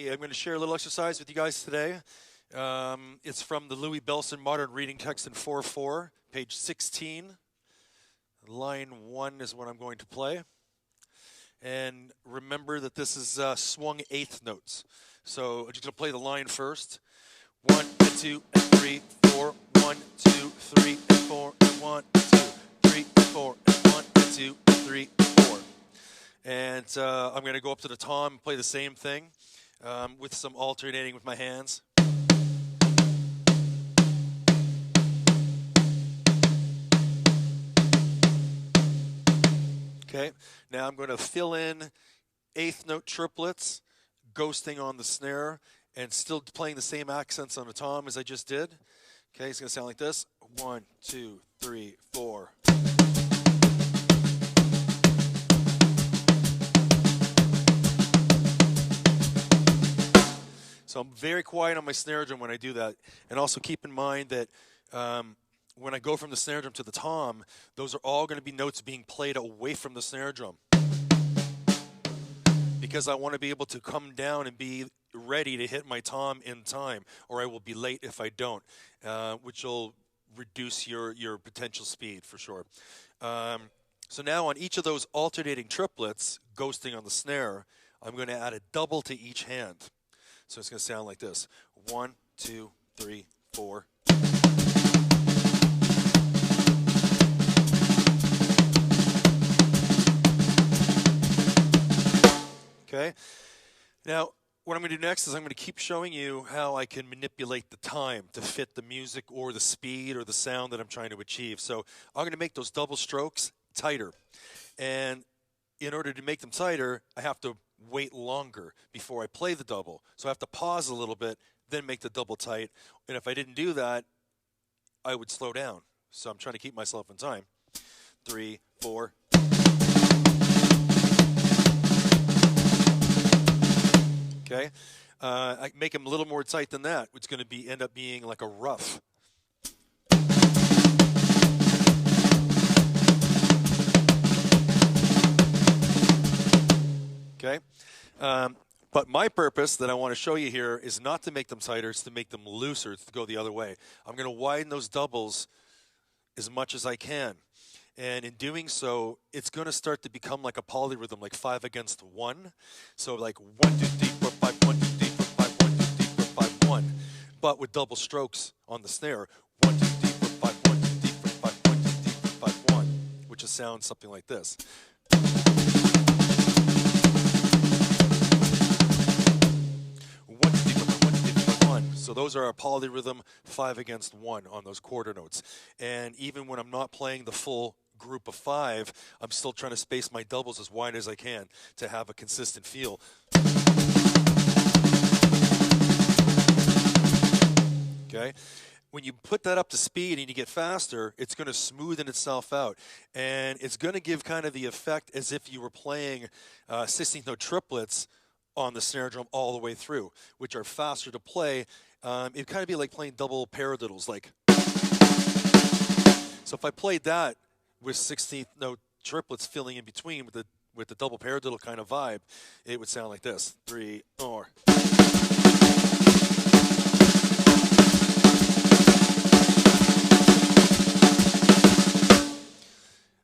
Okay, I'm going to share a little exercise with you guys today. It's from the Louis Bellson Modern Reading Text in 4/4, page 16. Line 1 is what I'm going to play. And remember that this is swung eighth notes. So I'm just going to play the line first. 1 and 2 and 3, 4. 1, 2, 3 and 4. And 1, 2, 3 and 4. And 1 and 2 and 3 and 4. And I'm going to go up to the tom and play the same thing with some alternating with my hands. Okay, now I'm going to fill in eighth note triplets, ghosting on the snare, and still playing the same accents on the tom as I just did. Okay, it's going to sound like this. 1, 2, 3, 4. So I'm very quiet on my snare drum when I do that. And also keep in mind that when I go from the snare drum to the tom, those are all going to be notes being played away from the snare drum. Because I want to be able to come down and be ready to hit my tom in time, or I will be late if I don't, which will reduce your potential speed for sure. So now on each of those alternating triplets, ghosting on the snare, I'm going to add a double to each hand. So it's going to sound like this. 1, 2, 3, 4. Okay. Now, what I'm going to do next is I'm going to keep showing you how I can manipulate the time to fit the music or the speed or the sound that I'm trying to achieve. So I'm going to make those double strokes tighter. And in order to make them tighter, I have to wait longer before I play the double. So I have to pause a little bit, then make the double tight. And if I didn't do that, I would slow down. So I'm trying to keep myself in time. 3, 4. Okay. I make them a little more tight than that. It's going to end up being like a rough. Okay. But my purpose that I want to show you here is not to make them tighter, it's to make them looser, to go the other way. I'm going to widen those doubles as much as I can. And in doing so, it's going to start to become like a polyrhythm, like 5 against 1. So like 1, 2, 3, 4, 5, 1, 2, 3, 4, 5, 1, 2, 3, 4, 5, 1. But with double strokes on the snare. 1, 2, 3, 4, 5, 1, 2, 3, 4, 5, 1, 2, 3, 4, 5, 1. Which will sound something like this. So those are our polyrhythm 5 against 1 on those quarter notes. And even when I'm not playing the full group of 5, I'm still trying to space my doubles as wide as I can to have a consistent feel. Okay? When you put that up to speed and you get faster, it's going to smoothen itself out. And it's going to give kind of the effect as if you were playing 16th note triplets on the snare drum all the way through, which are faster to play. It'd kind of be like playing double paradiddles, like. So if I played that with 16th note triplets filling in between with the double paradiddle kind of vibe, it would sound like this: 3, 4.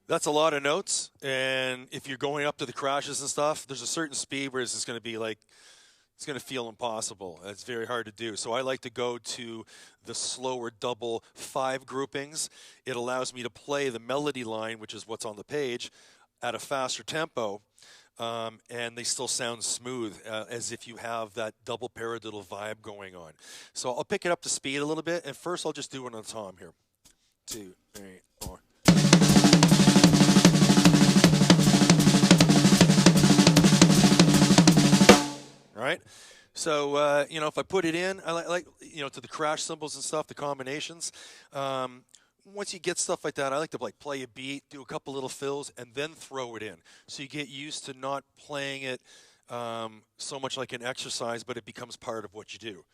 That's a lot of notes, and if you're going up to the crashes and stuff, there's a certain speed where it's just going to be like, it's going to feel impossible. It's very hard to do. So I like to go to the slower double 5 groupings. It allows me to play the melody line, which is what's on the page, at a faster tempo, and they still sound smooth, as if you have that double paradiddle vibe going on. So I'll pick it up to speed a little bit, and first I'll just do one on the tom here. 2, 3, 4. Right? So, if I put it in, I like to the crash cymbals and stuff, the combinations. Once you get stuff like that, I like to play a beat, do a couple little fills, and then throw it in. So you get used to not playing it so much like an exercise, but it becomes part of what you do.